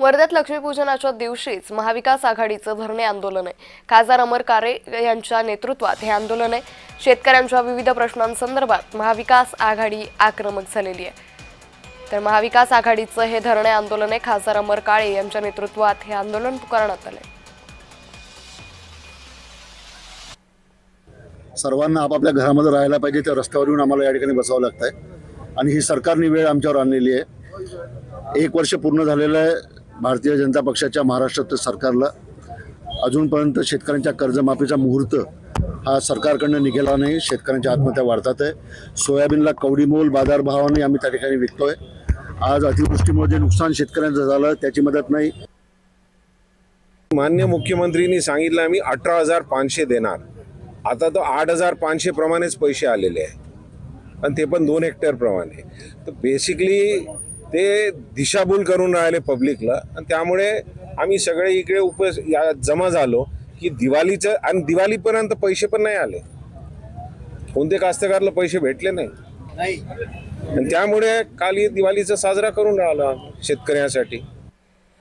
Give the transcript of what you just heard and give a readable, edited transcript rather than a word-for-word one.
वर्ध्यात लक्ष्मीपूजनाच्या दिवशीच महाविकास आघाडीचं धरणे आंदोलन आहे। खासदार अमर कारे यांच्या नेतृत्वात हे आंदोलन आहे। शेतकऱ्यांच्या विविध प्रश्नांसंदर्भात महाविकास आघाडी आक्रमक झालेली आहे। तर महाविकास आघाडीचं हे धरणे आंदोलन आहे। खासदार अमर कारे यांच्या नेतृत्वात हे आंदोलन पुकारण्यात आले। सर्वांना आपापल्या घरामध्ये राहायला पाहिजे, त्या रस्त्यावर येऊन आम्हाला या ठिकाणी बसावं लागतंय आणि ही सरकारने वेळ आमच्यावर आणलेली आहे। 1 वर्ष पूर्ण झालेलं आहे भारतीय जनता पक्षाच्या महाराष्ट्रात सरकारला। अजूनपर्यंत शेतकऱ्यांच्या कर्जमाफीचा मुहूर्त हा सरकारकडनं निघाला नाही। शेतकऱ्यांच्या आत्महत्या वाढतात आहे। सोयाबीनला कवडीमोल बाजारभावाने आम्ही त्या ठिकाणी विकतोय। आज अतिवृष्टीमुळे जे नुकसान शेतकऱ्यांचं झालं त्याची मदत नाही। माननीय मुख्यमंत्रींनी सांगितलं आम्ही 18,500 देणार, आता तो 8,500 प्रमाणेच पैसे आलेले आहे आणि ते पण 2 हेक्टर प्रमाणे। तर बेसिकली ते दिशाभूल करून राहिले पब्लिकला आणि त्यामुळे आम्ही सगळे इकडे जमा झालो की दिवाळीचं आणि दिवाळीपर्यंत पैसे पण नाही आले, कोणते कास्तकारला पैसे भेटले नाही आणि त्यामुळे काल दिवाळीचा साजरा करून राहिलो शेतकऱ्यांसाठी।